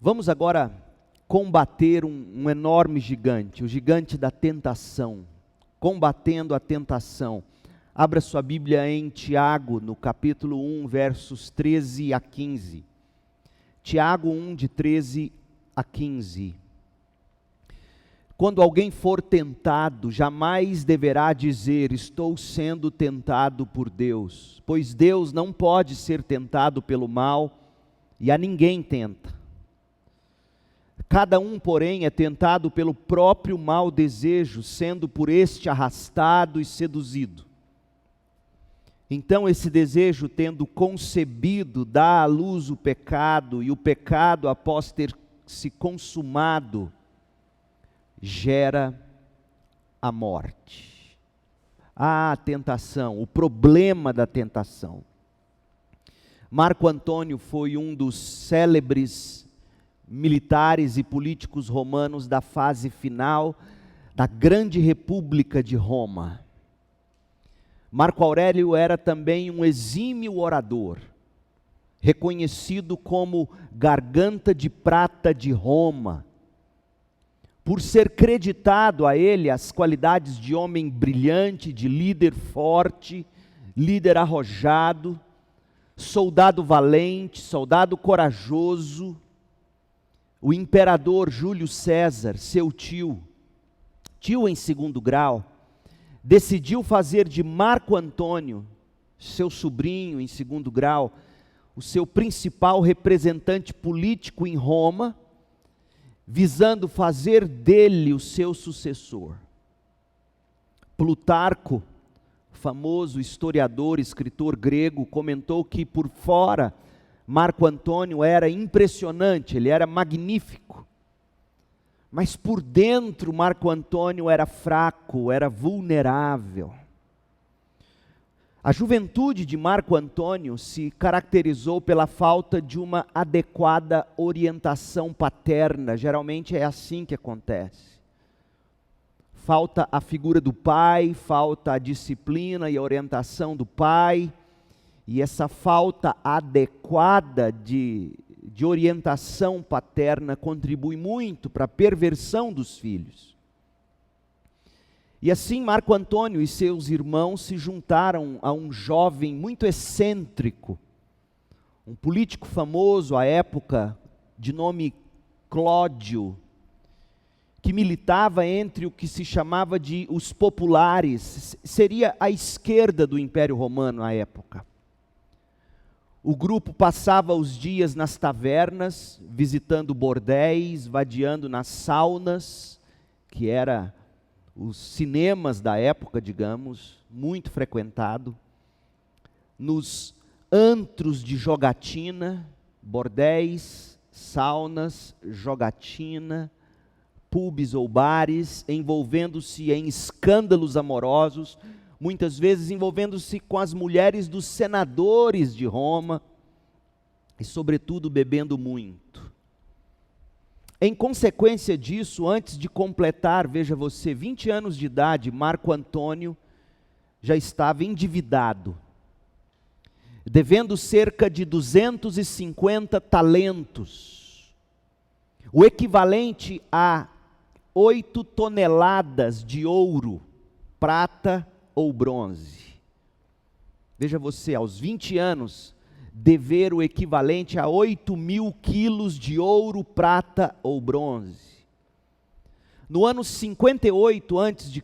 Vamos agora combater um enorme gigante, o gigante da tentação. Combatendo a tentação. Abra sua Bíblia em Tiago, no capítulo 1, versos 13 a 15. Tiago 1, de 13 a 15. Quando alguém for tentado, jamais deverá dizer, estou sendo tentado por Deus, pois Deus não pode ser tentado pelo mal, e a ninguém tenta. Cada um, porém, é tentado pelo próprio mau desejo, sendo por este arrastado e seduzido. Então esse desejo, tendo concebido, dá à luz o pecado, e o pecado, após ter se consumado, gera a morte. A tentação, o problema da tentação. Marco Antônio foi um dos célebres militares e políticos romanos da fase final da grande República de Roma. Marco Aurélio era também um exímio orador, reconhecido como garganta de prata de Roma, por ser creditado a ele as qualidades de homem brilhante, de líder forte, líder arrojado, soldado valente, soldado corajoso. O imperador Júlio César, seu tio em segundo grau, decidiu fazer de Marco Antônio, seu sobrinho em segundo grau, o seu principal representante político em Roma, visando fazer dele o seu sucessor. Plutarco, famoso historiador, escritor grego, comentou que por fora Marco Antônio era impressionante, ele era magnífico, mas por dentro Marco Antônio era fraco, era vulnerável. A juventude de Marco Antônio se caracterizou pela falta de uma adequada orientação paterna, geralmente é assim que acontece. Falta a figura do pai, falta a disciplina e a orientação do pai, e essa falta adequada de orientação paterna contribui muito para a perversão dos filhos. E assim Marco Antônio e seus irmãos se juntaram a um jovem muito excêntrico, um político famoso à época, de nome Clódio, que militava entre o que se chamava de os populares, seria a esquerda do Império Romano à época. O grupo passava os dias nas tavernas, visitando bordéis, vadiando nas saunas, que era os cinemas da época, digamos, muito frequentado, nos antros de jogatina, bordéis, saunas, jogatina, pubs ou bares, envolvendo-se em escândalos amorosos, muitas vezes envolvendo-se com as mulheres dos senadores de Roma, e sobretudo bebendo muito. Em consequência disso, antes de completar, veja você, 20 anos de idade, Marco Antônio já estava endividado, devendo cerca de 250 talentos, o equivalente a 8 toneladas de ouro, prata ou bronze. Veja você, aos 20 anos, dever o equivalente a 8.000 quilos de ouro, prata ou bronze. No ano 58 a.C.,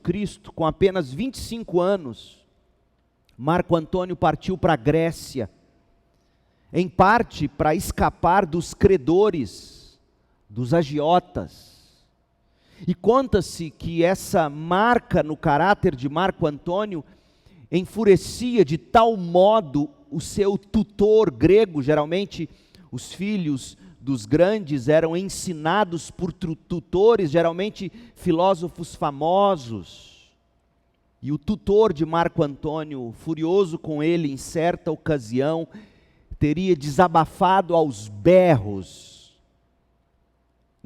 com apenas 25 anos, Marco Antônio partiu para a Grécia, em parte para escapar dos credores, dos agiotas. E conta-se que essa marca no caráter de Marco Antônio enfurecia de tal modo o seu tutor grego. Geralmente os filhos dos grandes eram ensinados por tutores, geralmente filósofos famosos. E o tutor de Marco Antônio, furioso com ele em certa ocasião, teria desabafado aos berros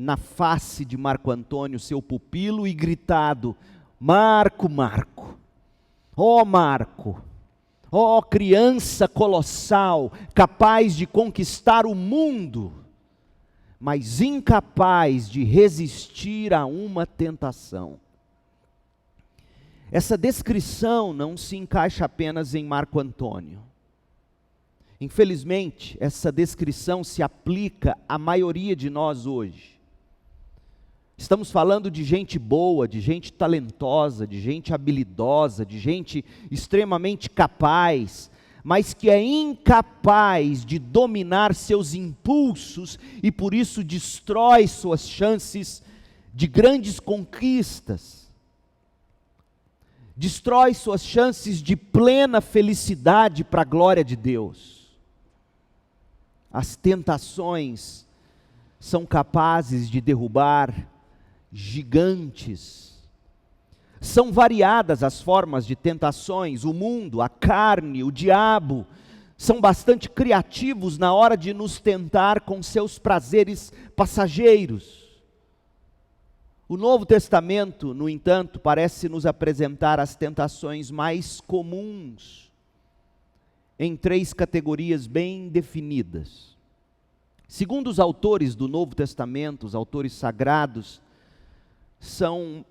na face de Marco Antônio, seu pupilo, e gritado: Marco, Marco, ó Marco, ó criança colossal, capaz de conquistar o mundo, mas incapaz de resistir a uma tentação. Essa descrição não se encaixa apenas em Marco Antônio. Infelizmente, essa descrição se aplica à maioria de nós hoje. Estamos falando de gente boa, de gente talentosa, de gente habilidosa, de gente extremamente capaz, mas que é incapaz de dominar seus impulsos e por isso destrói suas chances de grandes conquistas. Destrói suas chances de plena felicidade para a glória de Deus. As tentações são capazes de derrubar gigantes. São variadas as formas de tentações, o mundo, a carne, o diabo, são bastante criativos na hora de nos tentar com seus prazeres passageiros. O Novo Testamento, no entanto, parece nos apresentar as tentações mais comuns, em 3 categorias bem definidas. Segundo os autores do Novo Testamento, os autores sagrados, são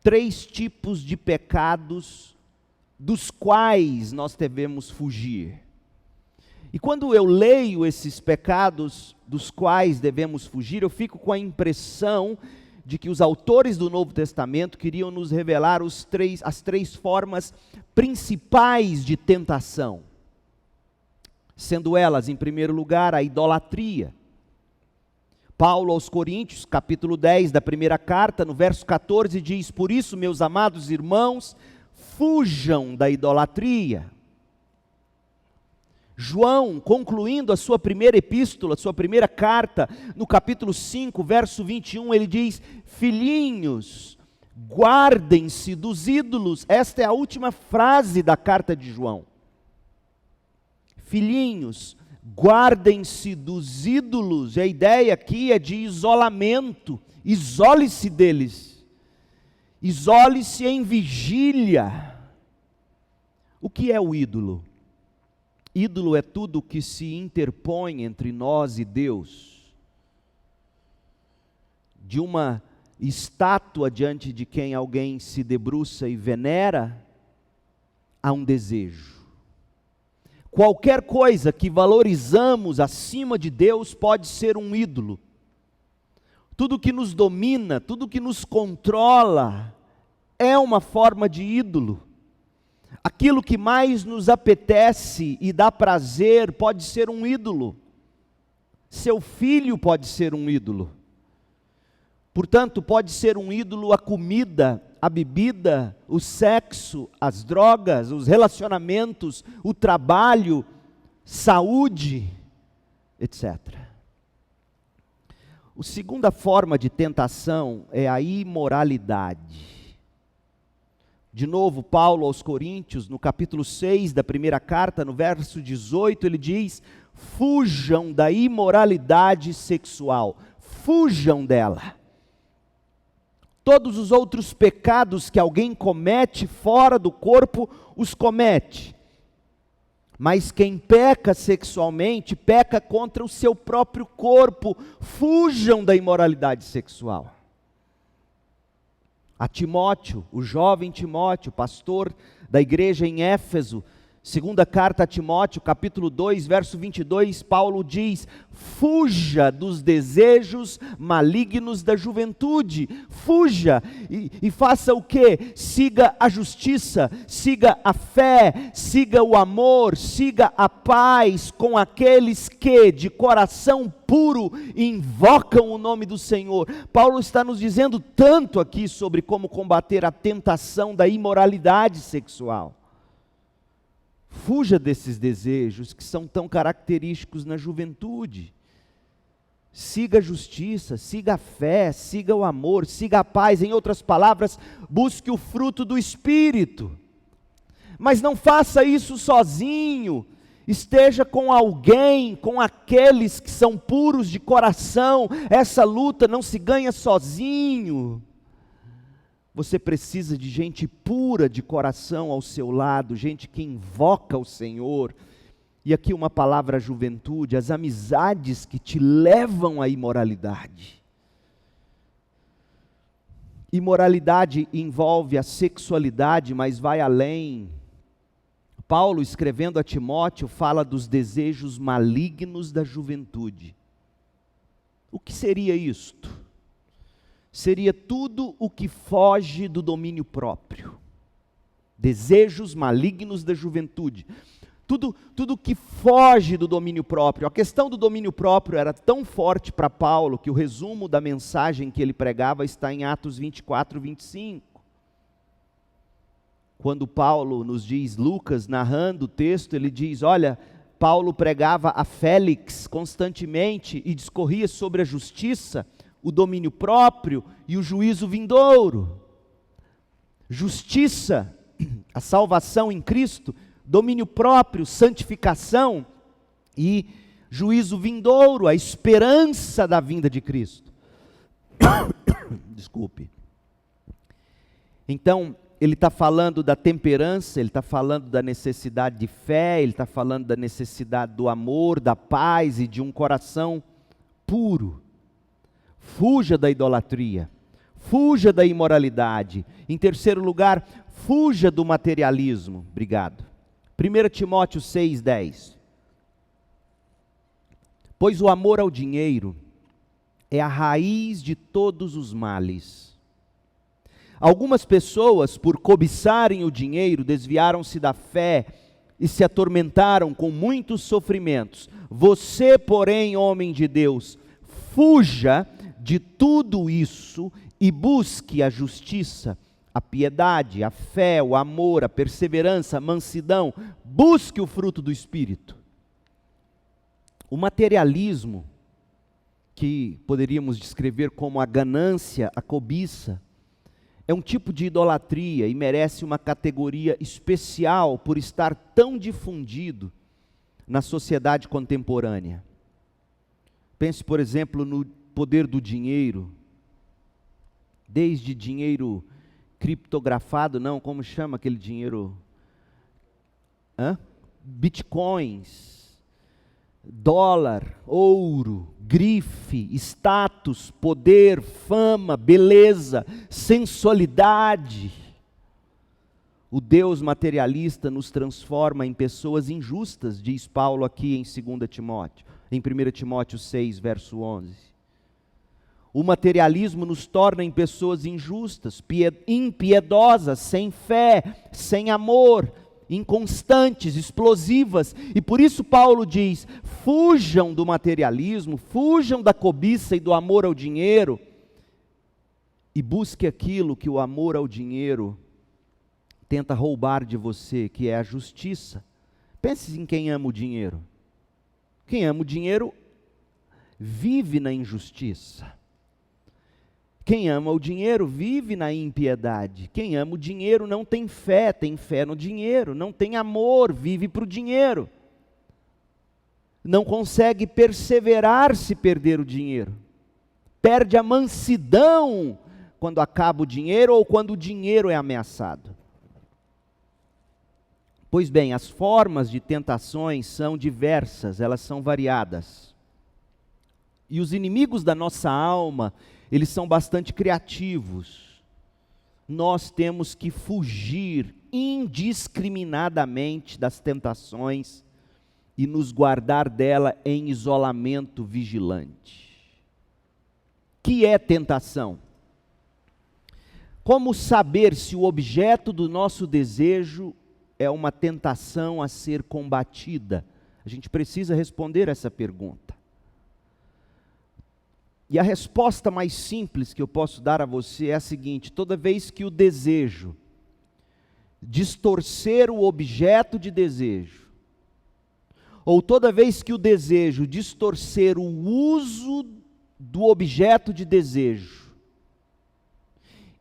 3 tipos de pecados dos quais nós devemos fugir. E quando eu leio esses pecados dos quais devemos fugir, eu fico com a impressão de que os autores do Novo Testamento queriam nos revelar as 3 formas principais de tentação. Sendo elas, em primeiro lugar, a idolatria. Paulo aos Coríntios, capítulo 10 da primeira carta, no verso 14, diz: por isso, meus amados irmãos, fujam da idolatria. João, concluindo a sua primeira epístola, a sua primeira carta, no capítulo 5, verso 21, ele diz: filhinhos, guardem-se dos ídolos. Esta é a última frase da carta de João. Filhinhos, guardem-se dos ídolos. A ideia aqui é de isolamento. Isole-se deles. Isole-se em vigília. O que é o ídolo? Ídolo é tudo que se interpõe entre nós e Deus. De uma estátua diante de quem alguém se debruça e venera, a um desejo. Qualquer coisa que valorizamos acima de Deus pode ser um ídolo. Tudo que nos domina, tudo que nos controla, é uma forma de ídolo. Aquilo que mais nos apetece e dá prazer pode ser um ídolo. Seu filho pode ser um ídolo. Portanto, pode ser um ídolo a comida, a bebida, o sexo, as drogas, os relacionamentos, o trabalho, saúde, etc. A segunda forma de tentação é a imoralidade. De novo, Paulo aos Coríntios, no capítulo 6 da primeira carta, no verso 18, ele diz: fujam da imoralidade sexual, fujam dela. Todos os outros pecados que alguém comete fora do corpo, os comete. Mas quem peca sexualmente, peca contra o seu próprio corpo. Fujam da imoralidade sexual. A Timóteo, o jovem Timóteo, pastor da igreja em Éfeso, segunda carta a Timóteo, capítulo 2, verso 22, Paulo diz: fuja dos desejos malignos da juventude, fuja e faça o quê? Siga a justiça, siga a fé, siga o amor, siga a paz com aqueles que de coração puro invocam o nome do Senhor. Paulo está nos dizendo tanto aqui sobre como combater a tentação da imoralidade sexual. Fuja desses desejos que são tão característicos na juventude. Siga a justiça, siga a fé, siga o amor, siga a paz. Em outras palavras, busque o fruto do Espírito. Mas não faça isso sozinho. Esteja com alguém, com aqueles que são puros de coração. Essa luta não se ganha sozinho. Você precisa de gente pura de coração ao seu lado, gente que invoca o Senhor E aqui uma palavra à juventude: as amizades que te levam à imoralidade. Imoralidade envolve a sexualidade, mas vai além. Paulo, escrevendo a Timóteo, fala dos desejos malignos da juventude. O que seria isto? Seria tudo o que foge do domínio próprio. Desejos malignos da juventude. Tudo que foge do domínio próprio. A questão do domínio próprio era tão forte para Paulo, que o resumo da mensagem que ele pregava está em Atos 24, 25. Quando Paulo nos diz, Lucas narrando o texto, ele diz, olha, Paulo pregava a Félix constantemente e discorria sobre a justiça, o domínio próprio e o juízo vindouro. Justiça, a salvação em Cristo, domínio próprio, santificação e juízo vindouro, a esperança da vinda de Cristo. Desculpe. Então, ele está falando da temperança, ele está falando da necessidade de fé, ele está falando da necessidade do amor, da paz e de um coração puro. Fuja da idolatria, fuja da imoralidade. Em terceiro lugar, fuja do materialismo. Obrigado. 1 Timóteo 6,10. Pois o amor ao dinheiro é a raiz de todos os males. Algumas pessoas, por cobiçarem o dinheiro, desviaram-se da fé e se atormentaram com muitos sofrimentos. Você, porém, homem de Deus, fuja de tudo isso e busque a justiça, a piedade, a fé, o amor, a perseverança, a mansidão. Busque o fruto do Espírito. O materialismo, que poderíamos descrever como a ganância, a cobiça, é um tipo de idolatria e merece uma categoria especial por estar tão difundido na sociedade contemporânea. Pense, por exemplo, no poder do dinheiro, desde dinheiro criptografado, não, como chama aquele dinheiro? Bitcoins, dólar, ouro, grife, status, poder, fama, beleza, sensualidade. O Deus materialista nos transforma em pessoas injustas, diz Paulo aqui em 2 Timóteo, em 1 Timóteo 6, verso 11. O materialismo nos torna em pessoas injustas, impiedosas, sem fé, sem amor, inconstantes, explosivas, e por isso Paulo diz, fujam do materialismo, fujam da cobiça e do amor ao dinheiro, e busque aquilo que o amor ao dinheiro tenta roubar de você, que é a justiça. Pense em quem ama o dinheiro. Quem ama o dinheiro vive na injustiça. Quem ama o dinheiro vive na impiedade. Quem ama o dinheiro não tem fé no dinheiro. Não tem amor, vive para o dinheiro. Não consegue perseverar se perder o dinheiro. Perde a mansidão quando acaba o dinheiro ou quando o dinheiro é ameaçado. Pois bem, as formas de tentações são diversas, elas são variadas. E os inimigos da nossa alma, eles são bastante criativos. Nós temos que fugir indiscriminadamente das tentações e nos guardar dela em isolamento vigilante. Que é tentação? Como saber se o objeto do nosso desejo é uma tentação a ser combatida? A gente precisa responder essa pergunta. E a resposta mais simples que eu posso dar a você é a seguinte: toda vez que o desejo distorcer o objeto de desejo, ou toda vez que o desejo distorcer o uso do objeto de desejo,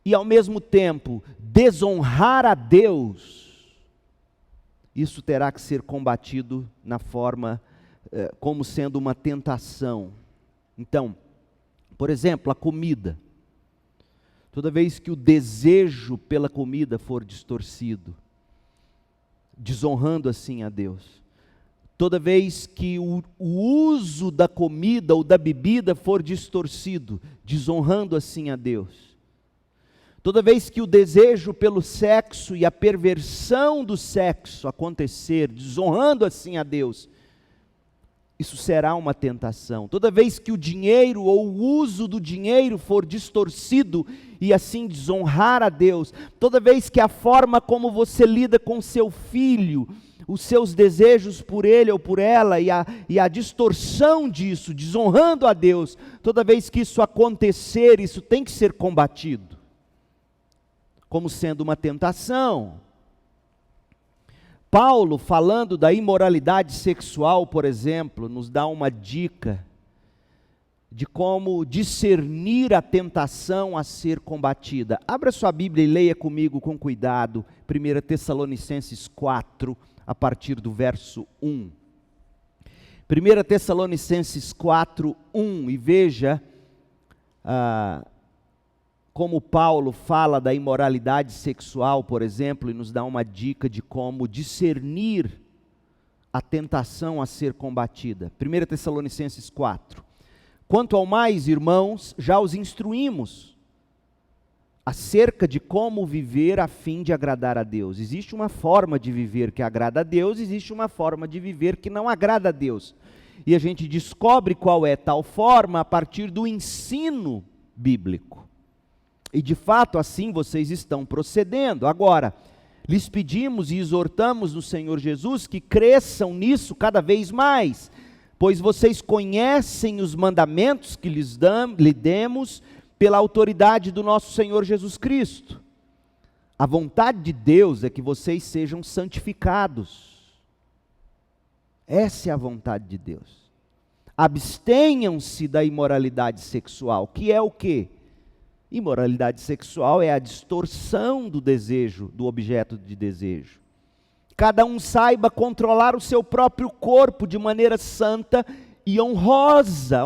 e ao mesmo tempo desonrar a Deus, isso terá que ser combatido na forma, como sendo uma tentação. Então, por exemplo, a comida. Toda vez que o desejo pela comida for distorcido, desonrando assim a Deus, toda vez que o uso da comida ou da bebida for distorcido, desonrando assim a Deus, toda vez que o desejo pelo sexo e a perversão do sexo acontecer, desonrando assim a Deus, isso será uma tentação. Toda vez que o dinheiro ou o uso do dinheiro for distorcido e assim desonrar a Deus, toda vez que a forma como você lida com seu filho, os seus desejos por ele ou por ela e a distorção disso, desonrando a Deus, toda vez que isso acontecer, isso tem que ser combatido, como sendo uma tentação. Paulo, falando da imoralidade sexual, por exemplo, nos dá uma dica de como discernir a tentação a ser combatida. Abra sua Bíblia e leia comigo com cuidado, 1 Tessalonicenses 4, a partir do verso 1. 1 Tessalonicenses 4, 1, e veja como Paulo fala da imoralidade sexual, por exemplo, e nos dá uma dica de como discernir a tentação a ser combatida. 1 Tessalonicenses 4. Quanto ao mais, irmãos, já os instruímos acerca de como viver a fim de agradar a Deus. Existe uma forma de viver que agrada a Deus, existe uma forma de viver que não agrada a Deus. E a gente descobre qual é tal forma a partir do ensino bíblico. E de fato assim vocês estão procedendo. Agora, lhes pedimos e exortamos no Senhor Jesus que cresçam nisso cada vez mais, pois vocês conhecem os mandamentos que lhe demos pela autoridade do nosso Senhor Jesus Cristo. A vontade de Deus é que vocês sejam santificados. Essa é a vontade de Deus. Abstenham-se da imoralidade sexual, que é o quê? Imoralidade sexual é a distorção do desejo, do objeto de desejo. Cada um saiba controlar o seu próprio corpo de maneira santa e honrosa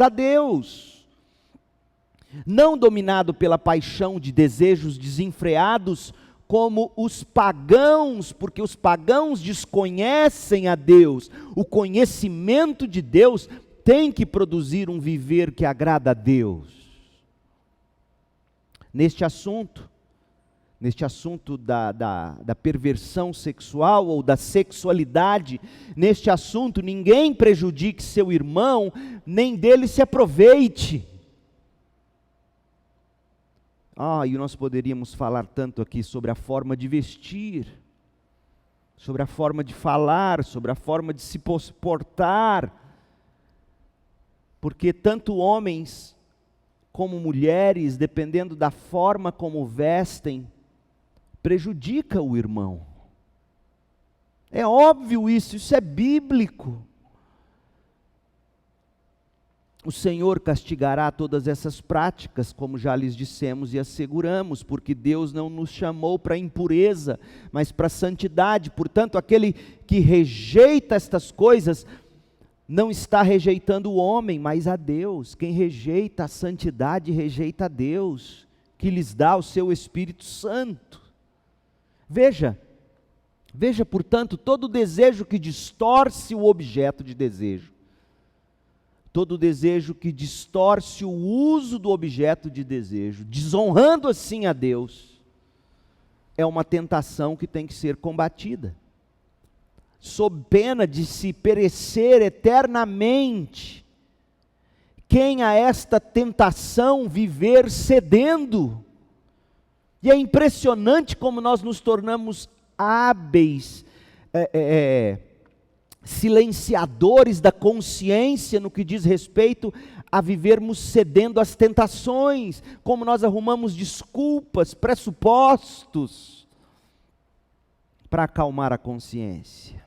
a Deus. Não dominado pela paixão de desejos desenfreados, como os pagãos, porque os pagãos desconhecem a Deus. O conhecimento de Deus tem que produzir um viver que agrada a Deus. Neste assunto da perversão sexual ou da sexualidade, neste assunto ninguém prejudique seu irmão, nem dele se aproveite. E nós poderíamos falar tanto aqui sobre a forma de vestir, sobre a forma de falar, sobre a forma de se portar, porque tanto homens como mulheres, dependendo da forma como vestem, prejudica o irmão. É óbvio isso é bíblico. O Senhor castigará todas essas práticas, como já lhes dissemos e asseguramos, porque Deus não nos chamou para impureza, mas para santidade. Portanto, aquele que rejeita estas coisas, não está rejeitando o homem, mas a Deus. Quem rejeita a santidade, rejeita a Deus, que lhes dá o seu Espírito Santo. Veja, portanto, todo desejo que distorce o objeto de desejo, todo desejo que distorce o uso do objeto de desejo, desonrando assim a Deus, é uma tentação que tem que ser combatida, sob pena de se perecer eternamente. Quem a esta tentação viver cedendo. E é impressionante como nós nos tornamos hábeis, silenciadores da consciência no que diz respeito a vivermos cedendo às tentações, como nós arrumamos desculpas, pressupostos para acalmar a consciência.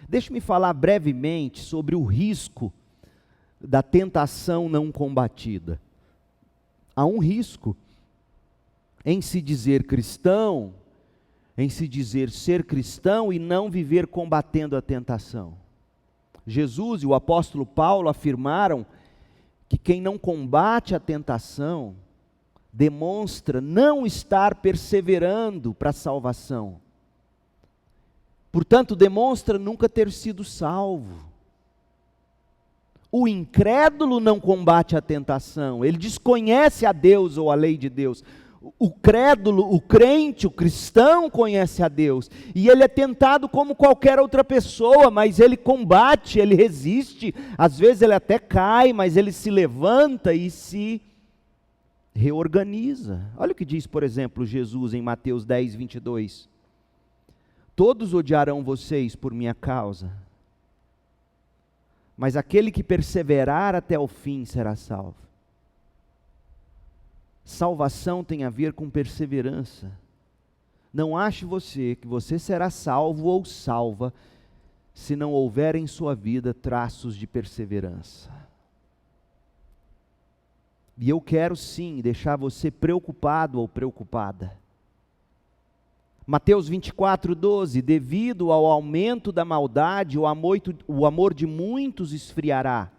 Deixe-me falar brevemente sobre o risco da tentação não combatida. Há um risco em se dizer cristão, em se dizer ser cristão e não viver combatendo a tentação. Jesus e o apóstolo Paulo afirmaram que quem não combate a tentação demonstra não estar perseverando para a salvação. Portanto, demonstra nunca ter sido salvo. O incrédulo não combate a tentação, ele desconhece a Deus ou a lei de Deus. O crédulo, o crente, o cristão conhece a Deus, e ele é tentado como qualquer outra pessoa, mas ele combate, ele resiste, às vezes ele até cai, mas ele se levanta e se reorganiza. Olha o que diz, por exemplo, Jesus em Mateus 10, 22. Todos odiarão vocês por minha causa, mas aquele que perseverar até o fim será salvo. Salvação tem a ver com perseverança. Não ache você que você será salvo ou salva se não houver em sua vida traços de perseverança. E eu quero sim deixar você preocupado ou preocupada. Mateus 24, 12, devido ao aumento da maldade, o amor de muitos esfriará,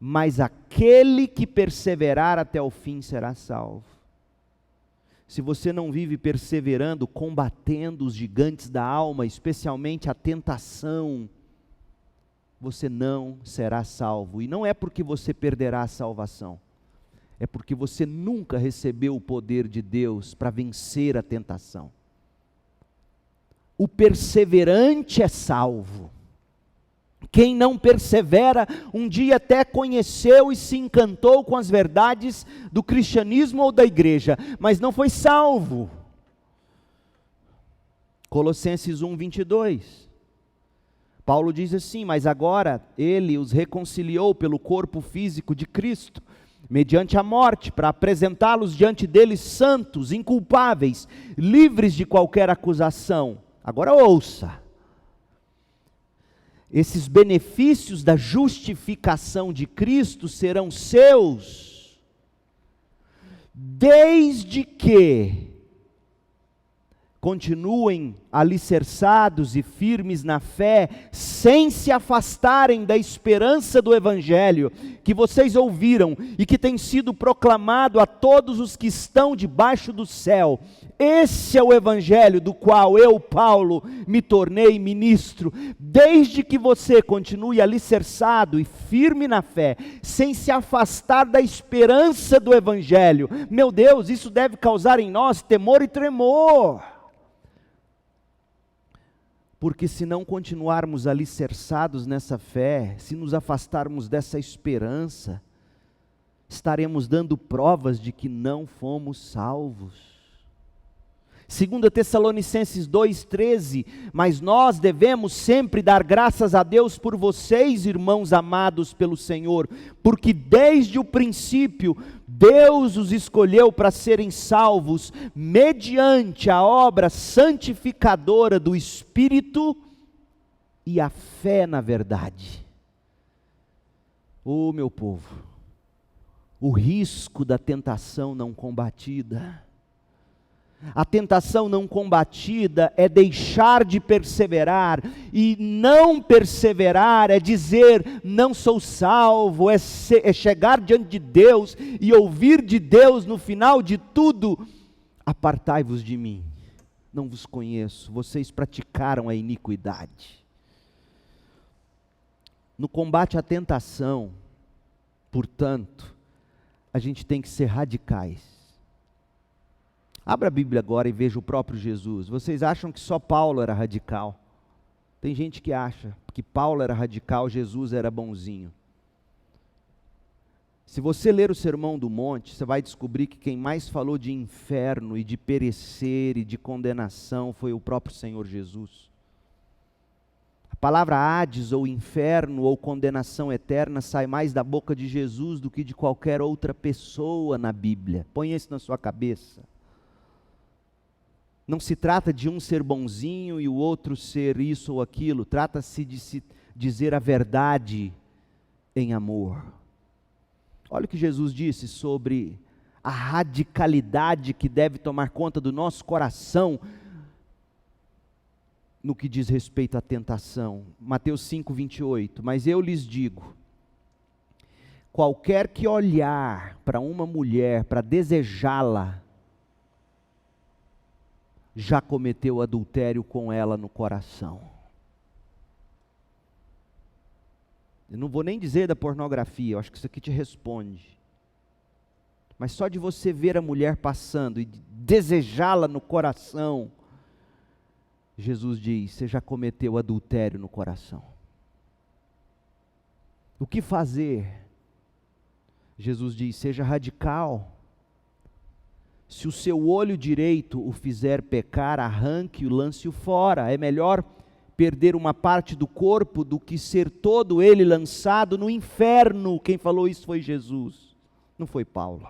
mas aquele que perseverar até o fim será salvo. Se você não vive perseverando, combatendo os gigantes da alma, especialmente a tentação, você não será salvo. E não é porque você perderá a salvação, é porque você nunca recebeu o poder de Deus para vencer a tentação. O perseverante é salvo. Quem não persevera, um dia até conheceu e se encantou com as verdades do cristianismo ou da igreja, mas não foi salvo. Colossenses 1, 22. Paulo diz assim: mas agora ele os reconciliou pelo corpo físico de Cristo, mediante a morte, para apresentá-los diante dele santos, inculpáveis, livres de qualquer acusação. Agora ouça, esses benefícios da justificação de Cristo serão seus, desde que continuem alicerçados e firmes na fé, sem se afastarem da esperança do Evangelho, que vocês ouviram e que tem sido proclamado a todos os que estão debaixo do céu. Esse é o Evangelho do qual eu, Paulo, me tornei ministro. Desde que você continue alicerçado e firme na fé, sem se afastar da esperança do Evangelho, meu Deus, isso deve causar em nós temor e tremor. Porque se não continuarmos alicerçados nessa fé, se nos afastarmos dessa esperança, estaremos dando provas de que não fomos salvos. 2 Tessalonicenses 2,13, mas nós devemos sempre dar graças a Deus por vocês, irmãos amados pelo Senhor, porque desde o princípio Deus os escolheu para serem salvos, mediante a obra santificadora do Espírito e a fé na verdade. Ô meu povo, o risco da tentação não combatida. A tentação não combatida é deixar de perseverar, e não perseverar é dizer, não sou salvo, é chegar diante de Deus e ouvir de Deus no final de tudo: apartai-vos de mim, não vos conheço, vocês praticaram a iniquidade. No combate à tentação, portanto, a gente tem que ser radicais. Abra a Bíblia agora e veja o próprio Jesus. Vocês acham que só Paulo era radical? Tem gente que acha que Paulo era radical, Jesus era bonzinho. Se você ler o Sermão do Monte, você vai descobrir que quem mais falou de inferno e de perecer e de condenação foi o próprio Senhor Jesus. A palavra Hades ou inferno ou condenação eterna sai mais da boca de Jesus do que de qualquer outra pessoa na Bíblia. Põe isso na sua cabeça. Não se trata de um ser bonzinho e o outro ser isso ou aquilo. Trata-se de se dizer a verdade em amor. Olha o que Jesus disse sobre a radicalidade que deve tomar conta do nosso coração no que diz respeito à tentação. Mateus 5, 28. Mas eu lhes digo, qualquer que olhar para uma mulher, para desejá-la, já cometeu adultério com ela no coração. Eu não vou nem dizer da pornografia, eu acho que isso aqui te responde. Mas só de você ver a mulher passando e desejá-la no coração, Jesus diz, você já cometeu adultério no coração. O que fazer? Jesus diz, seja radical. Se o seu olho direito o fizer pecar, arranque-o, lance-o fora. É melhor perder uma parte do corpo do que ser todo ele lançado no inferno. Quem falou isso foi Jesus, não foi Paulo.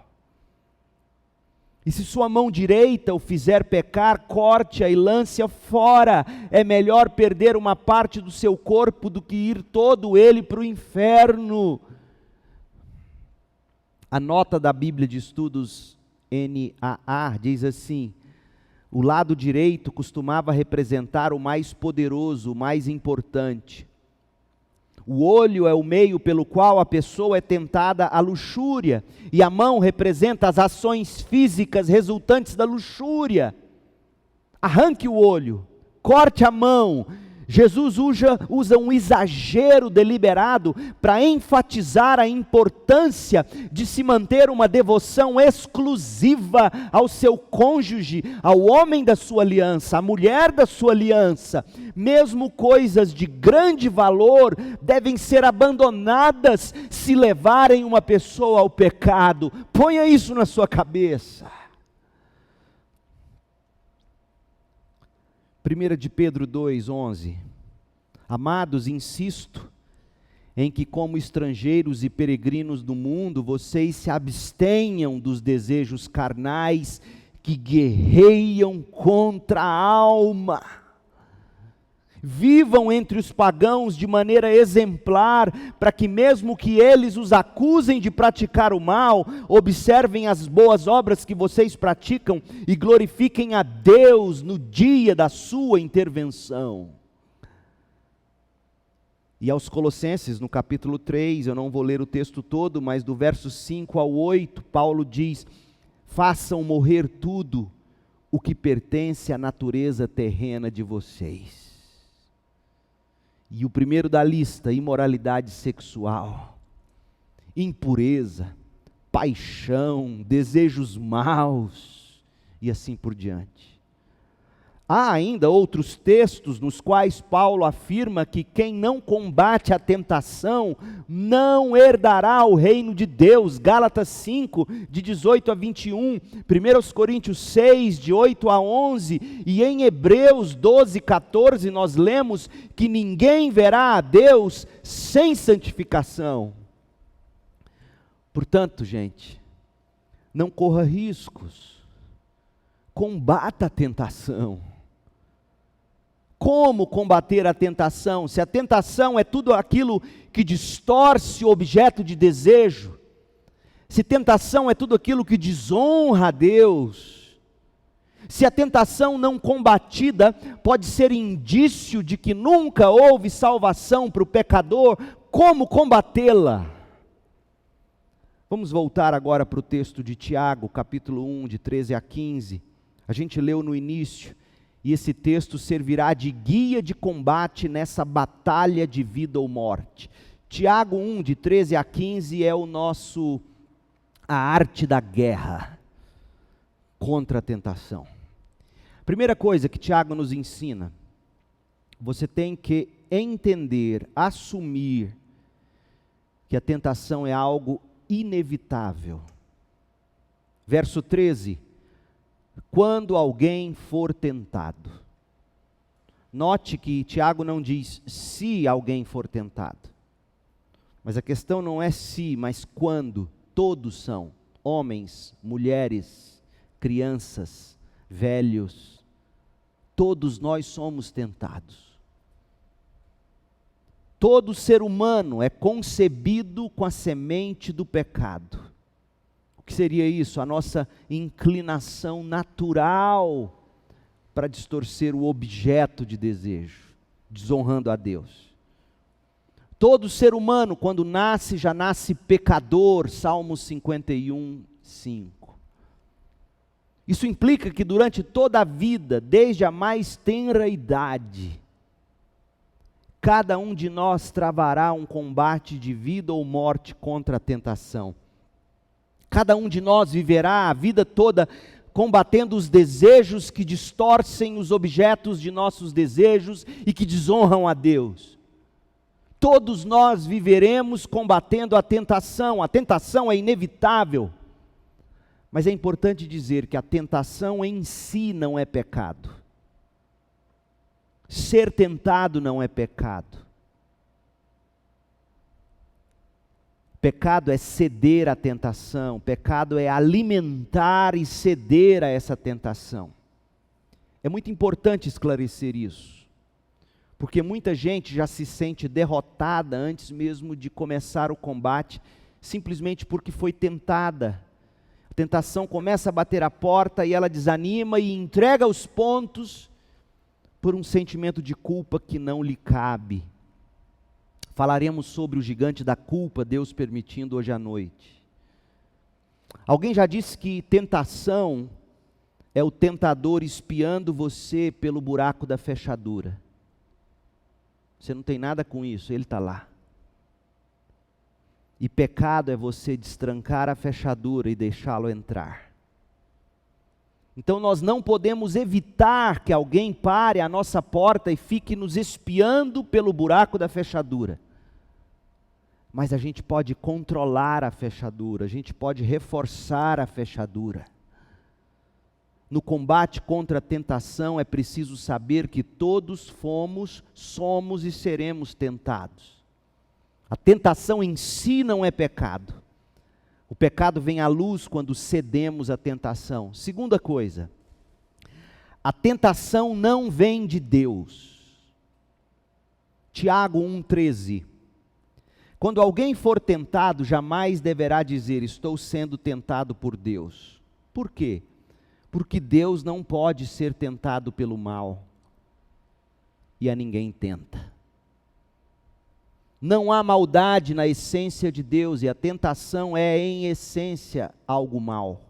E se sua mão direita o fizer pecar, corte-a e lance-a fora. É melhor perder uma parte do seu corpo do que ir todo ele para o inferno. A nota da Bíblia de Estudos NAA diz assim: o lado direito costumava representar o mais poderoso, o mais importante. O olho é o meio pelo qual a pessoa é tentada à luxúria, e a mão representa as ações físicas resultantes da luxúria. Arranque o olho, corte a mão. Jesus usa um exagero deliberado para enfatizar a importância de se manter uma devoção exclusiva ao seu cônjuge, ao homem da sua aliança, à mulher da sua aliança. Mesmo coisas de grande valor devem ser abandonadas se levarem uma pessoa ao pecado. Ponha isso na sua cabeça. 1 de Pedro 2:11, amados, insisto em que como estrangeiros e peregrinos do mundo, vocês se abstenham dos desejos carnais que guerreiam contra a alma. Vivam entre os pagãos de maneira exemplar, para que mesmo que eles os acusem de praticar o mal, observem as boas obras que vocês praticam e glorifiquem a Deus no dia da sua intervenção. E aos Colossenses, no capítulo 3, eu não vou ler o texto todo, mas do verso 5 ao 8, Paulo diz, façam morrer tudo o que pertence à natureza terrena de vocês. E o primeiro da lista, imoralidade sexual, impureza, paixão, desejos maus e assim por diante. Há ainda outros textos nos quais Paulo afirma que quem não combate a tentação não herdará o reino de Deus. Gálatas 5, de 18 a 21, 1 Coríntios 6, de 8 a 11, e em Hebreus 12, 14, nós lemos que ninguém verá a Deus sem santificação. Portanto, gente, não corra riscos, combata a tentação. Como combater a tentação? Se a tentação é tudo aquilo que distorce o objeto de desejo, se tentação é tudo aquilo que desonra a Deus, se a tentação não combatida pode ser indício de que nunca houve salvação para o pecador, como combatê-la? Vamos voltar agora para o texto de Tiago, capítulo 1, de 13 a 15. A gente leu no início. E esse texto servirá de guia de combate nessa batalha de vida ou morte. Tiago 1, de 13 a 15, é a arte da guerra contra a tentação. Primeira coisa que Tiago nos ensina, você tem que entender, assumir, que a tentação é algo inevitável. Verso 13, quando alguém for tentado. Note que Tiago não diz se alguém for tentado. Mas a questão não é se, mas quando. Todos são, homens, mulheres, crianças, velhos. Todos nós somos tentados. Todo ser humano é concebido com a semente do pecado. O que seria isso? A nossa inclinação natural para distorcer o objeto de desejo, desonrando a Deus. Todo ser humano, quando nasce, já nasce pecador, Salmos 51, 5. Isso implica que durante toda a vida, desde a mais tenra idade, cada um de nós travará um combate de vida ou morte contra a tentação. Cada um de nós viverá a vida toda combatendo os desejos que distorcem os objetos de nossos desejos e que desonram a Deus. Todos nós viveremos combatendo a tentação é inevitável. Mas é importante dizer que a tentação em si não é pecado. Ser tentado não é pecado. Pecado é ceder à tentação, pecado é alimentar e ceder a essa tentação. É muito importante esclarecer isso, porque muita gente já se sente derrotada antes mesmo de começar o combate, simplesmente porque foi tentada. A tentação começa a bater a porta e ela desanima e entrega os pontos por um sentimento de culpa que não lhe cabe. Falaremos sobre o gigante da culpa, Deus permitindo, hoje à noite. Alguém já disse que tentação é o tentador espiando você pelo buraco da fechadura. Você não tem nada com isso, ele está lá. E pecado é você destrancar a fechadura e deixá-lo entrar. Então nós não podemos evitar que alguém pare à nossa porta e fique nos espiando pelo buraco da fechadura. Mas a gente pode controlar a fechadura, a gente pode reforçar a fechadura. No combate contra a tentação é preciso saber que todos fomos, somos e seremos tentados. A tentação em si não é pecado. O pecado vem à luz quando cedemos à tentação. Segunda coisa, a tentação não vem de Deus. Tiago 1,13. Quando alguém for tentado, jamais deverá dizer, estou sendo tentado por Deus. Por quê? Porque Deus não pode ser tentado pelo mal. E a ninguém tenta. Não há maldade na essência de Deus, e a tentação é, em essência, algo mal.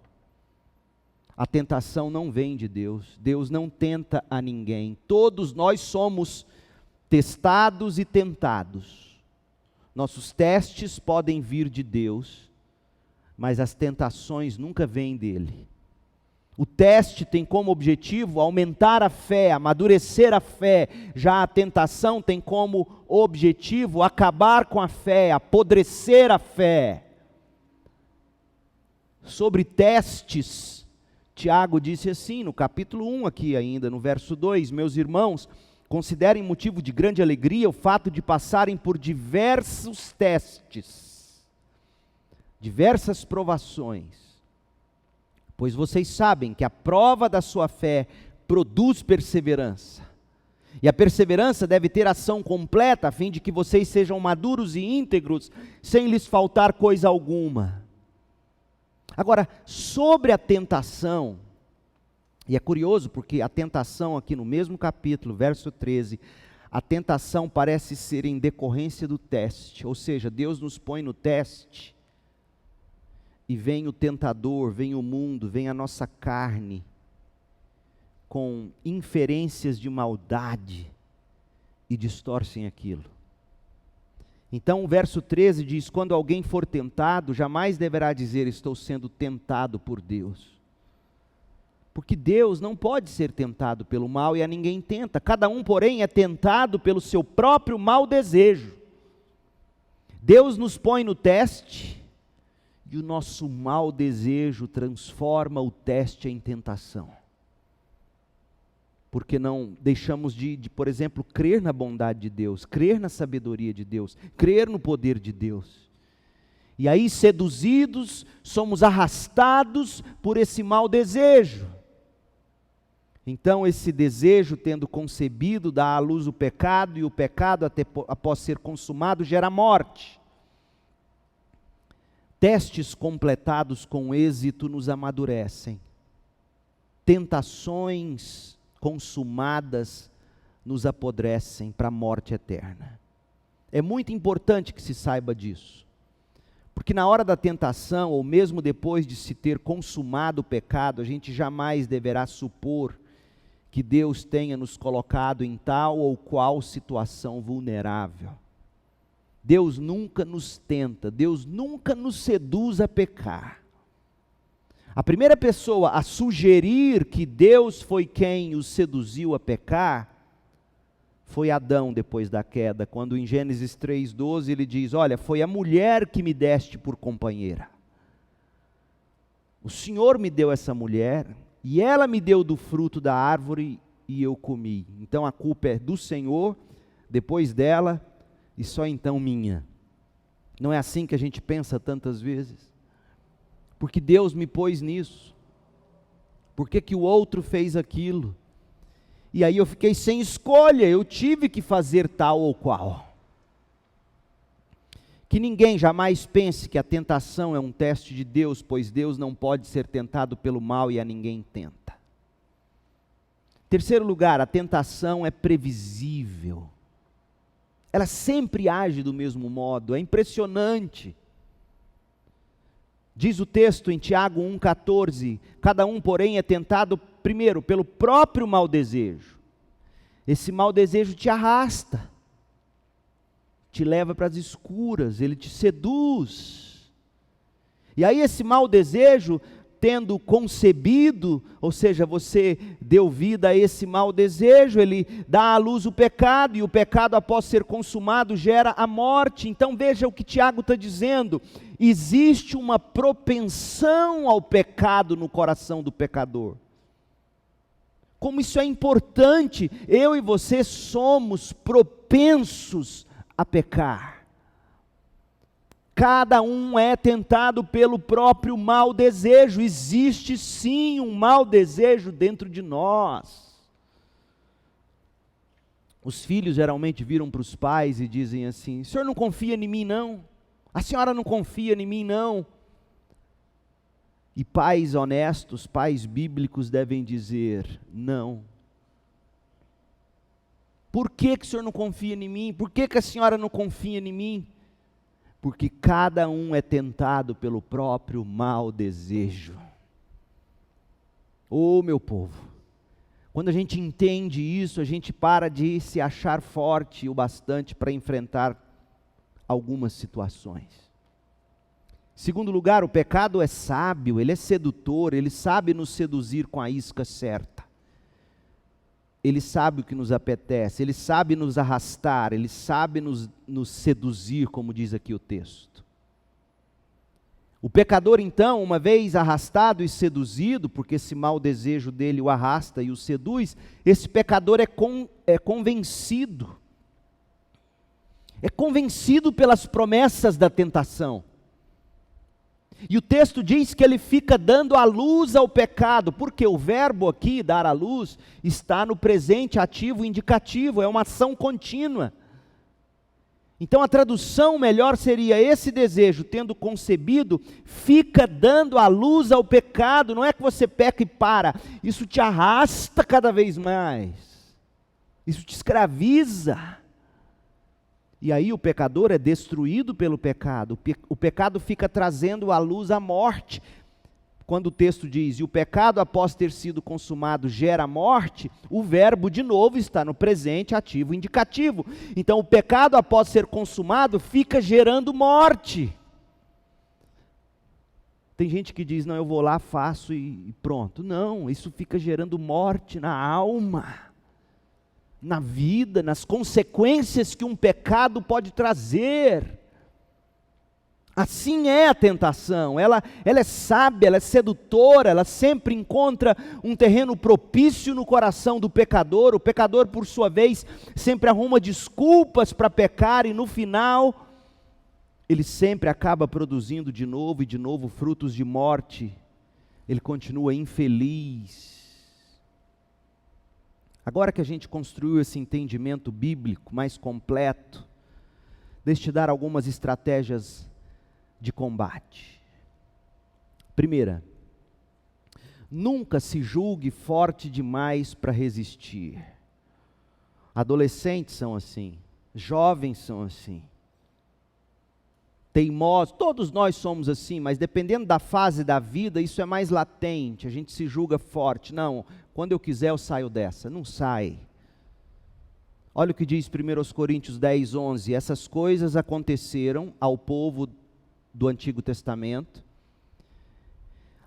A tentação não vem de Deus. Deus não tenta a ninguém. Todos nós somos testados e tentados. Nossos testes podem vir de Deus, mas as tentações nunca vêm dele. O teste tem como objetivo aumentar a fé, amadurecer a fé. Já a tentação tem como objetivo acabar com a fé, apodrecer a fé. Sobre testes, Tiago disse assim, no capítulo 1 aqui ainda, no verso 2, meus irmãos, considerem motivo de grande alegria o fato de passarem por diversos testes, diversas provações, pois vocês sabem que a prova da sua fé produz perseverança, e a perseverança deve ter ação completa, a fim de que vocês sejam maduros e íntegros, sem lhes faltar coisa alguma. Agora, sobre a tentação, e é curioso porque a tentação aqui no mesmo capítulo, verso 13, a tentação parece ser em decorrência do teste, ou seja, Deus nos põe no teste, e vem o tentador, vem o mundo, vem a nossa carne, com inferências de maldade, e distorcem aquilo. Então o verso 13 diz, quando alguém for tentado, jamais deverá dizer, estou sendo tentado por Deus. Porque Deus não pode ser tentado pelo mal e a ninguém tenta. Cada um, porém, é tentado pelo seu próprio mau desejo. Deus nos põe no teste e o nosso mau desejo transforma o teste em tentação. Porque não deixamos de, por exemplo, crer na bondade de Deus, crer na sabedoria de Deus, crer no poder de Deus. E aí, seduzidos, somos arrastados por esse mau desejo. Então esse desejo, tendo concebido, dá à luz o pecado, e o pecado, após ser consumado, gera morte. Testes completados com êxito nos amadurecem. Tentações consumadas nos apodrecem para a morte eterna. É muito importante que se saiba disso, Porque na hora da tentação, ou mesmo depois de se ter consumado o pecado, a gente jamais deverá supor que Deus tenha nos colocado em tal ou qual situação vulnerável. Deus nunca nos tenta, Deus nunca nos seduz a pecar. A primeira pessoa a sugerir que Deus foi quem os seduziu a pecar, foi Adão depois da queda, quando em Gênesis 3:12 ele diz: olha, foi a mulher que me deste por companheira. O Senhor me deu essa mulher, e ela me deu do fruto da árvore, e eu comi. Então a culpa é do Senhor, depois dela, e só então minha. Não é assim que a gente pensa tantas vezes? Porque Deus me pôs nisso. Por que que o outro fez aquilo? E aí eu fiquei sem escolha, eu tive que fazer tal ou qual. Que ninguém jamais pense que a tentação é um teste de Deus, pois Deus não pode ser tentado pelo mal e a ninguém tenta. Terceiro lugar, a tentação é previsível. Ela sempre age do mesmo modo, é impressionante. Diz o texto em Tiago 1,14, cada um, porém, é tentado primeiro pelo próprio mau desejo. Esse mau desejo te arrasta, te leva para as escuras, ele te seduz. E aí esse mau desejo, tendo concebido, ou seja, você deu vida a esse mau desejo, ele dá à luz o pecado, e o pecado após ser consumado gera a morte. Então veja o que Tiago está dizendo: existe uma propensão ao pecado no coração do pecador. Como isso é importante, eu e você somos propensos a pecar. Cada um é tentado pelo próprio mau desejo. Existe sim um mau desejo dentro de nós. Os filhos geralmente viram para os pais e dizem assim: o senhor não confia em mim não? A senhora não confia em mim não? E pais honestos, pais bíblicos devem dizer: não. Por que que o senhor não confia em mim? Por que que a senhora não confia em mim? Porque cada um é tentado pelo próprio mau desejo. Ô meu povo, quando a gente entende isso, a gente para de se achar forte o bastante para enfrentar algumas situações. Segundo lugar, o pecado é sábio, ele é sedutor, ele sabe nos seduzir com a isca certa. Ele sabe o que nos apetece, ele sabe nos arrastar, ele sabe nos seduzir, como diz aqui o texto. O pecador então, uma vez arrastado e seduzido, porque esse mau desejo dele o arrasta e o seduz, esse pecador é convencido. É convencido pelas promessas da tentação. E o texto diz que ele fica dando a luz ao pecado, porque o verbo aqui, dar a luz, está no presente ativo indicativo, é uma ação contínua. Então a tradução melhor seria: esse desejo, tendo concebido, fica dando a luz ao pecado. Não é que você peca e para, isso te arrasta cada vez mais, isso te escraviza. E aí o pecador é destruído pelo pecado, o pecado fica trazendo à luz a morte. Quando o texto diz: e o pecado após ter sido consumado gera morte, o verbo de novo está no presente ativo indicativo. Então o pecado após ser consumado fica gerando morte. Tem gente que diz: não, eu vou lá, faço e pronto. Não, isso fica gerando morte na alma, na vida, nas consequências que um pecado pode trazer. Assim é a tentação, ela é sábia, ela é sedutora, ela sempre encontra um terreno propício no coração do pecador. O pecador, por sua vez, sempre arruma desculpas para pecar, e no final, ele sempre acaba produzindo de novo e de novo frutos de morte. Ele continua infeliz. Agora que a gente construiu esse entendimento bíblico mais completo, deixa eu te dar algumas estratégias de combate. Primeira, nunca se julgue forte demais para resistir. Adolescentes são assim, jovens são assim. teimosos, todos nós somos assim, mas dependendo da fase da vida, isso é mais latente, a gente se julga forte. Não, quando eu quiser eu saio dessa. Não sai. Olha o que diz 1 Coríntios 10, 11. Essas coisas aconteceram ao povo do Antigo Testamento,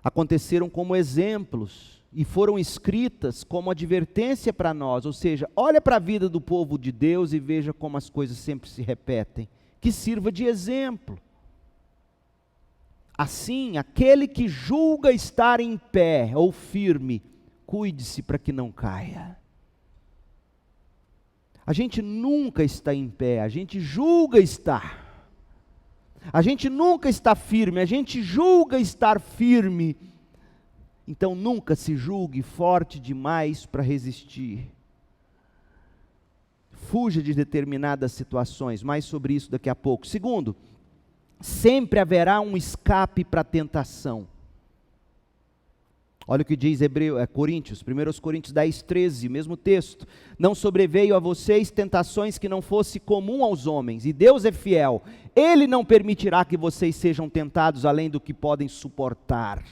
aconteceram como exemplos e foram escritas como advertência para nós. Ou seja, olha para a vida do povo de Deus e veja como as coisas sempre se repetem. Que sirva de exemplo. Assim, aquele que julga estar em pé ou firme, cuide-se para que não caia. A gente nunca está em pé, a gente julga estar. A gente nunca está firme, a gente julga estar firme. Então nunca se julgue forte demais para resistir. Fuja de determinadas situações, mais sobre isso daqui a pouco. Segundo, sempre haverá um escape para a tentação. Olha o que diz Coríntios, 1 Coríntios 10, 13, mesmo texto. Não sobreveio a vocês tentações que não fosse comum aos homens, e Deus é fiel. Ele não permitirá que vocês sejam tentados além do que podem suportar.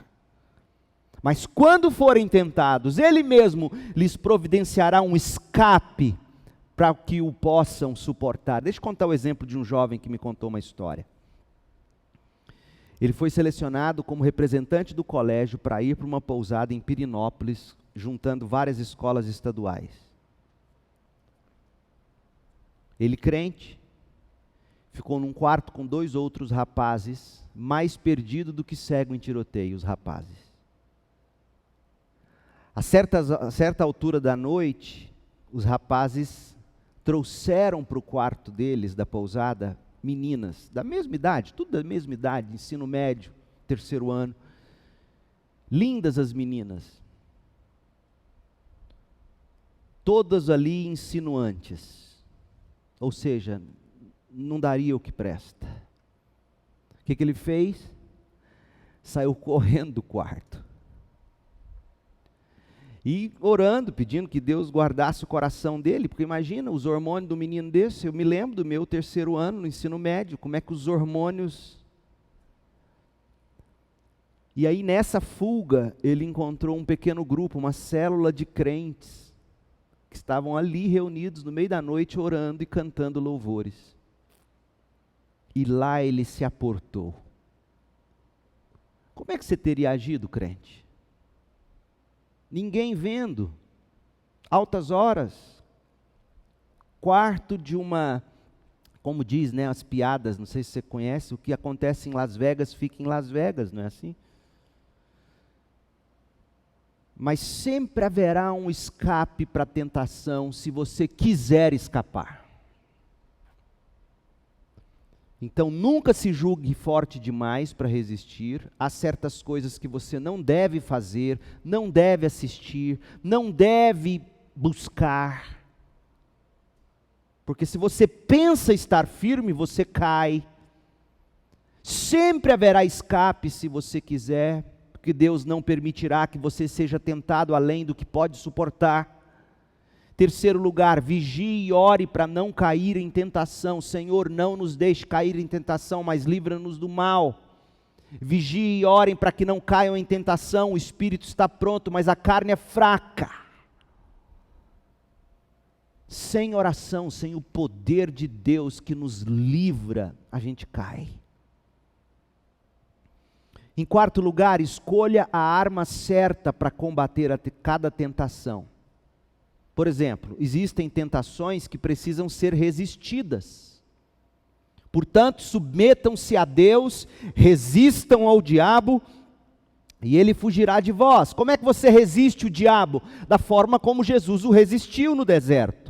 Mas quando forem tentados, Ele mesmo lhes providenciará um escape para que o possam suportar. Deixa eu contar o exemplo de um jovem que me contou uma história. Ele foi selecionado como representante do colégio para ir para uma pousada em Pirinópolis, juntando várias escolas estaduais. Ele, crente, ficou num quarto com 2 outros rapazes, mais perdido do que cego em tiroteio, os rapazes. A certa altura da noite, os rapazes trouxeram para o quarto deles, da pousada, meninas da mesma idade, tudo da mesma idade, ensino médio, 3º ano. Lindas as meninas. Todas ali insinuantes. Ou seja, não daria o que presta. O que ele fez? Saiu correndo do quarto. E orando, pedindo que Deus guardasse o coração dele, porque imagina os hormônios do menino desse. Eu me lembro do meu 3º ano no ensino médio, como é que os hormônios... E aí nessa fuga, ele encontrou um pequeno grupo, uma célula de crentes, que estavam ali reunidos no meio da noite, orando e cantando louvores. E lá ele se aportou. Como é que você teria agido, crente? Ninguém vendo, altas horas, quarto de uma, como diz, né, as piadas, não sei se você conhece, o que acontece em Las Vegas fica em Las Vegas, não é assim? Mas sempre haverá um escape para a tentação, se você quiser escapar. Então nunca se julgue forte demais para resistir. Há certas coisas que você não deve fazer, não deve assistir, não deve buscar. Porque se você pensa estar firme, você cai. Sempre haverá escape se você quiser, porque Deus não permitirá que você seja tentado além do que pode suportar. 3º lugar, vigie e ore para não cair em tentação. Senhor, não nos deixe cair em tentação, mas livra-nos do mal. Vigie e orem para que não caiam em tentação. O espírito está pronto, mas a carne é fraca. Sem oração, sem o poder de Deus que nos livra, a gente cai. Em 4º lugar, escolha a arma certa para combater cada tentação. Por exemplo, existem tentações que precisam ser resistidas. Portanto, submetam-se a Deus, resistam ao diabo e ele fugirá de vós. Como é que você resiste o diabo? Da forma como Jesus o resistiu no deserto.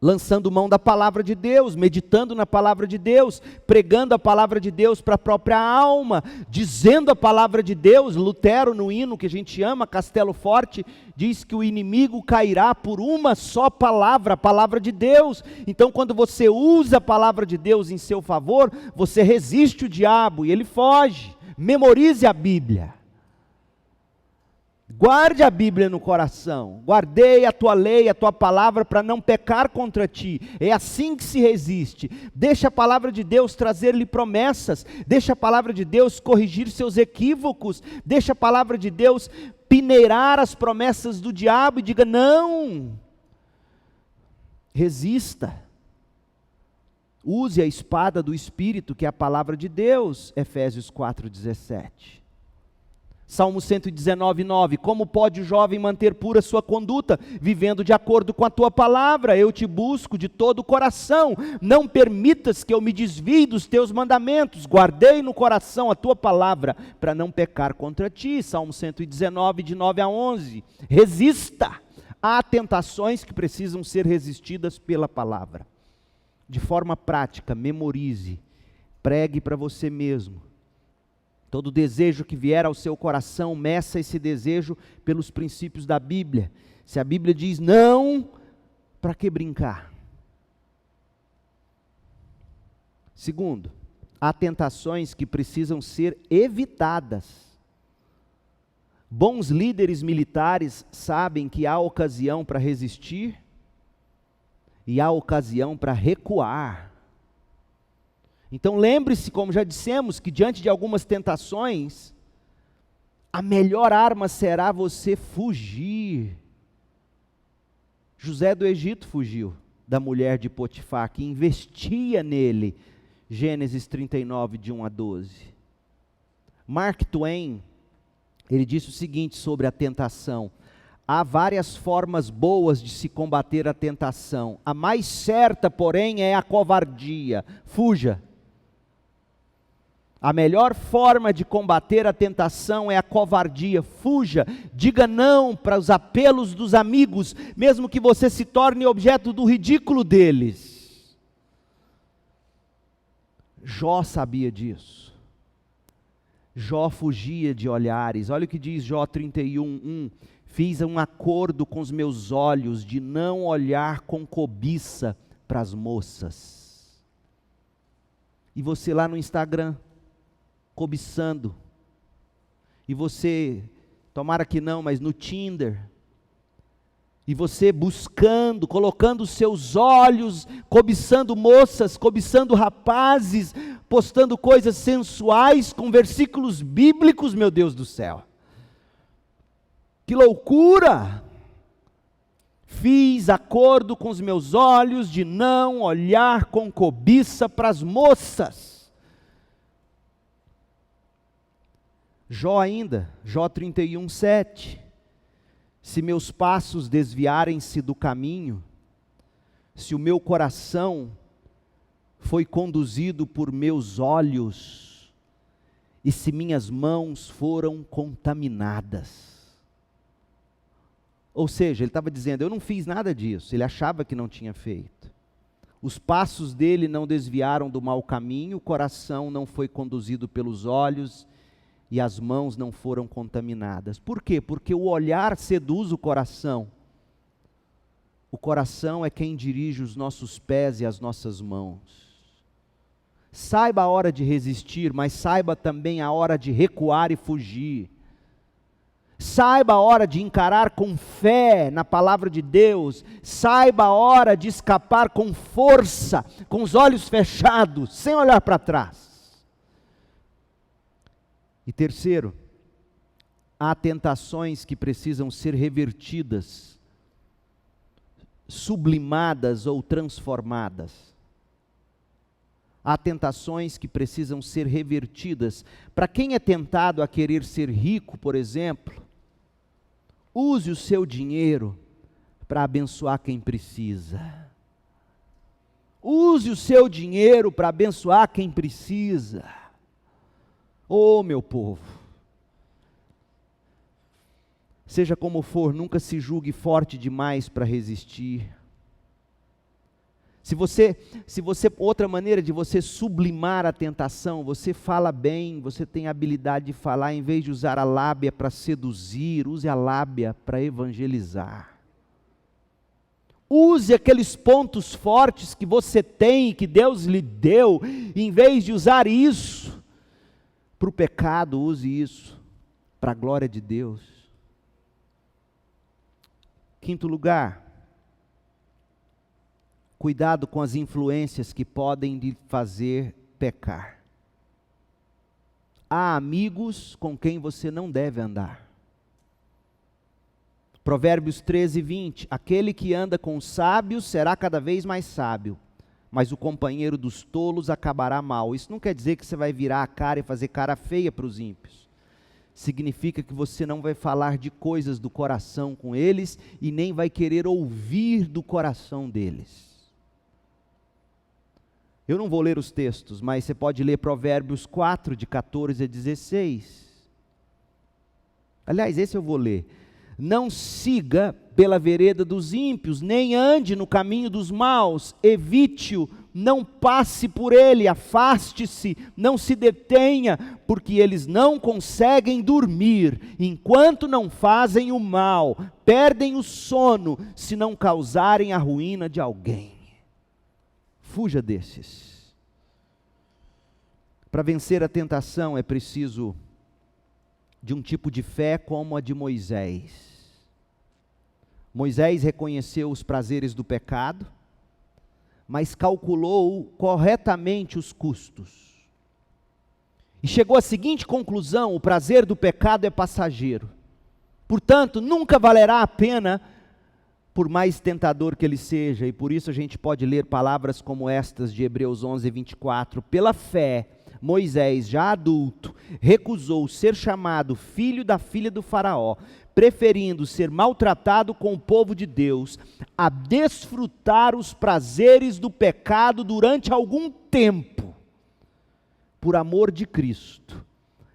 Lançando mão da palavra de Deus, meditando na palavra de Deus, pregando a palavra de Deus para a própria alma, dizendo a palavra de Deus. Lutero, no hino que a gente ama, Castelo Forte, diz que o inimigo cairá por uma só palavra, a palavra de Deus. Então quando você usa a palavra de Deus em seu favor, você resiste o diabo e ele foge. Memorize a Bíblia. Guarde a Bíblia no coração. Guardei a tua lei, a tua palavra, para não pecar contra ti. É assim que se resiste. Deixa a palavra de Deus trazer-lhe promessas. Deixa a palavra de Deus corrigir seus equívocos. Deixa a palavra de Deus peneirar as promessas do diabo e diga: não. Resista. Use a espada do Espírito, que é a palavra de Deus. Efésios 4:17. Salmo 119, 9, como pode o jovem manter pura sua conduta, vivendo de acordo com a tua palavra? Eu te busco de todo o coração, não permitas que eu me desvie dos teus mandamentos, guardei no coração a tua palavra, para não pecar contra ti. Salmo 119, de 9 a 11, resista. Há tentações que precisam ser resistidas pela palavra. De forma prática, memorize, pregue para você mesmo. Todo desejo que vier ao seu coração, meça esse desejo pelos princípios da Bíblia. Se a Bíblia diz não, para que brincar? Segundo, há tentações que precisam ser evitadas. Bons líderes militares sabem que há ocasião para resistir e há ocasião para recuar. Então lembre-se, como já dissemos, que diante de algumas tentações, a melhor arma será você fugir. José do Egito fugiu da mulher de Potifar, que investia nele. Gênesis 39, de 1 a 12. Mark Twain, ele disse o seguinte sobre a tentação: há várias formas boas de se combater a tentação. A mais certa, porém, é a covardia. Fuja. A melhor forma de combater a tentação é a covardia. Fuja, diga não para os apelos dos amigos, mesmo que você se torne objeto do ridículo deles. Jó sabia disso. Jó fugia de olhares. Olha o que diz Jó 31:1. Fiz um acordo com os meus olhos de não olhar com cobiça para as moças. E você lá no Instagram, cobiçando, e você, tomara que não, mas no Tinder, e você buscando, colocando os seus olhos, cobiçando moças, cobiçando rapazes, postando coisas sensuais com versículos bíblicos, meu Deus do céu, que loucura! Fiz acordo com os meus olhos de não olhar com cobiça para as moças. Jó ainda, Jó 31:7, se meus passos desviarem-se do caminho, se o meu coração foi conduzido por meus olhos, e se minhas mãos foram contaminadas. Ou seja, ele estava dizendo, eu não fiz nada disso, ele achava que não tinha feito. Os passos dele não desviaram do mau caminho, o coração não foi conduzido pelos olhos, e as mãos não foram contaminadas. Por quê? Porque o olhar seduz o coração. O coração é quem dirige os nossos pés e as nossas mãos. Saiba a hora de resistir, mas saiba também a hora de recuar e fugir. Saiba a hora de encarar com fé na palavra de Deus. Saiba a hora de escapar com força, com os olhos fechados, sem olhar para trás. E terceiro, há tentações que precisam ser revertidas, sublimadas ou transformadas. Há tentações que precisam ser revertidas. Para quem é tentado a querer ser rico, por exemplo, use o seu dinheiro para abençoar quem precisa. Use o seu dinheiro para abençoar quem precisa. Oh, meu povo, seja como for, nunca se julgue forte demais para resistir. Se você, outra maneira de você sublimar a tentação, você fala bem, você tem a habilidade de falar, em vez de usar a lábia para seduzir, use a lábia para evangelizar. Use aqueles pontos fortes que você tem, que Deus lhe deu, em vez de usar isso para o pecado, use isso para a glória de Deus. Quinto lugar, cuidado com as influências que podem lhe fazer pecar. Há amigos com quem você não deve andar. Provérbios 13:20, aquele que anda com os sábios será cada vez mais sábio, mas o companheiro dos tolos acabará mal. Isso não quer dizer que você vai virar a cara e fazer cara feia para os ímpios. Significa que você não vai falar de coisas do coração com eles e nem vai querer ouvir do coração deles. Eu não vou ler os textos, mas você pode ler Provérbios 4, de 14 a 16. Aliás, esse eu vou ler. Não siga pela vereda dos ímpios, nem ande no caminho dos maus, evite-o, não passe por ele, afaste-se, não se detenha, porque eles não conseguem dormir, enquanto não fazem o mal, perdem o sono, se não causarem a ruína de alguém. Fuja desses. Para vencer a tentação é preciso de um tipo de fé como a de Moisés. Moisés reconheceu os prazeres do pecado, mas calculou corretamente os custos. E chegou à seguinte conclusão: o prazer do pecado é passageiro. Portanto, nunca valerá a pena, por mais tentador que ele seja. E por isso a gente pode ler palavras como estas de Hebreus 11:24. Pela fé, Moisés, já adulto, recusou ser chamado filho da filha do faraó, preferindo ser maltratado com o povo de Deus, a desfrutar os prazeres do pecado durante algum tempo, por amor de Cristo.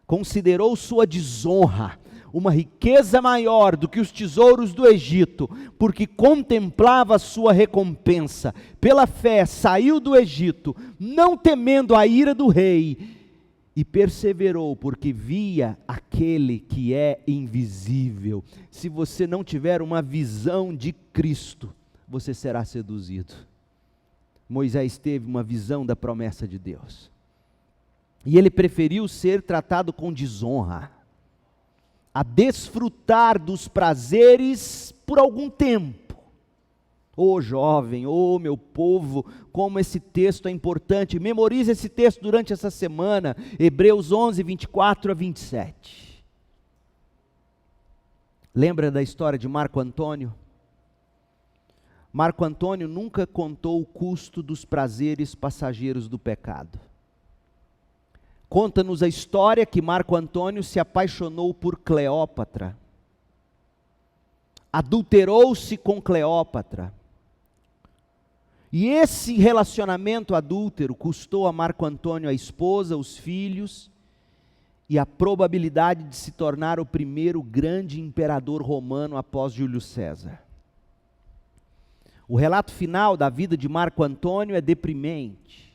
Considerou sua desonra uma riqueza maior do que os tesouros do Egito, porque contemplava a sua recompensa. Pela fé saiu do Egito, não temendo a ira do rei, e perseverou, porque via aquele que é invisível. Se você não tiver uma visão de Cristo, você será seduzido. Moisés teve uma visão da promessa de Deus, e ele preferiu ser tratado com desonra, a desfrutar dos prazeres por algum tempo. Ô jovem, ô meu povo, como esse texto é importante. Memorize esse texto durante essa semana, Hebreus 11, 24 a 27. Lembra da história de Marco Antônio? Marco Antônio nunca contou o custo dos prazeres passageiros do pecado. Conta-nos a história que Marco Antônio se apaixonou por Cleópatra, adulterou-se com Cleópatra, e esse relacionamento adúltero custou a Marco Antônio a esposa, os filhos, e a probabilidade de se tornar o primeiro grande imperador romano após Júlio César. O relato final da vida de Marco Antônio é deprimente,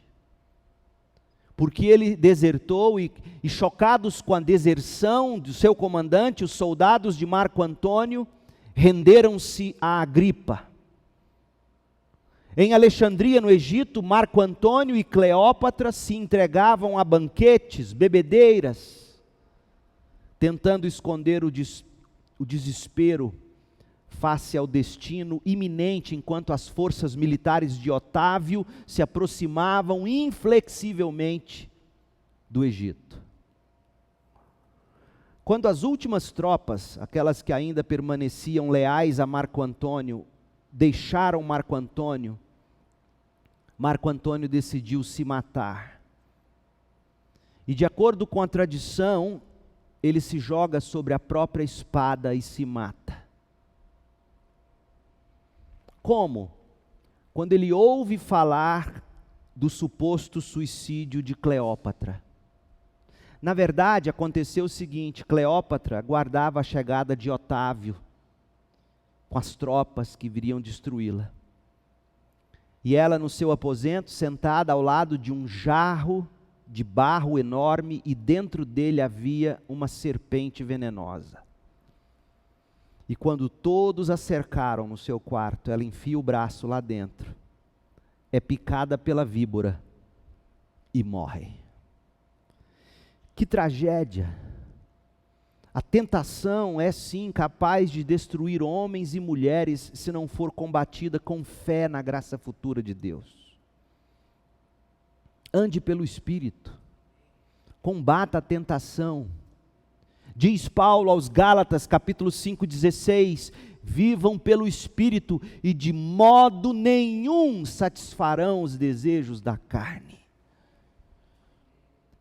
porque ele desertou e chocados com a deserção do seu comandante, os soldados de Marco Antônio renderam-se a Agripa. Em Alexandria, no Egito, Marco Antônio e Cleópatra se entregavam a banquetes, bebedeiras, tentando esconder o desespero face ao destino iminente, enquanto as forças militares de Otávio se aproximavam inflexivelmente do Egito. Quando as últimas tropas, aquelas que ainda permaneciam leais a Marco Antônio, deixaram Marco Antônio decidiu se matar. E de acordo com a tradição, ele se joga sobre a própria espada e se mata. Como? Quando ele ouve falar do suposto suicídio de Cleópatra. Na verdade, aconteceu o seguinte: Cleópatra guardava a chegada de Otávio com as tropas que viriam destruí-la. E ela no seu aposento, sentada ao lado de um jarro de barro enorme, e dentro dele havia uma serpente venenosa. E quando todos a cercaram no seu quarto, ela enfia o braço lá dentro, é picada pela víbora e morre. Que tragédia! A tentação é sim capaz de destruir homens e mulheres se não for combatida com fé na graça futura de Deus. Ande pelo Espírito, combata a tentação. Diz Paulo aos Gálatas, capítulo 5:16, vivam pelo Espírito e de modo nenhum satisfarão os desejos da carne.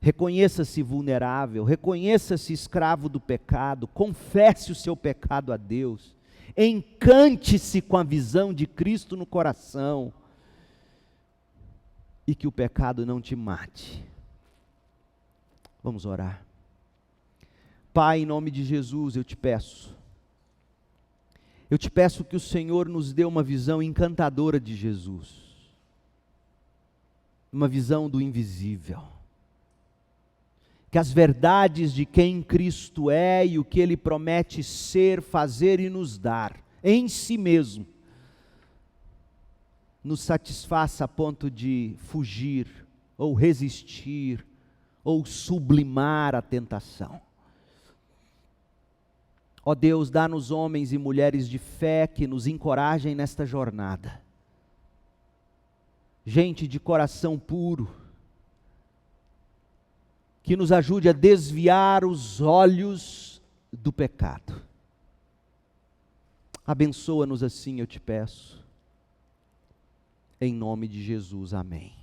Reconheça-se vulnerável, reconheça-se escravo do pecado, confesse o seu pecado a Deus, encante-se com a visão de Cristo no coração, e que o pecado não te mate. Vamos orar. Pai, em nome de Jesus, eu te peço que o Senhor nos dê uma visão encantadora de Jesus, uma visão do invisível, que as verdades de quem Cristo é e o que Ele promete ser, fazer e nos dar, em si mesmo, nos satisfaça a ponto de fugir, ou resistir, ou sublimar a tentação. Ó Deus, dá-nos homens e mulheres de fé que nos encorajem nesta jornada. Gente de coração puro, que nos ajude a desviar os olhos do pecado. Abençoa-nos assim, eu te peço. Em nome de Jesus, amém.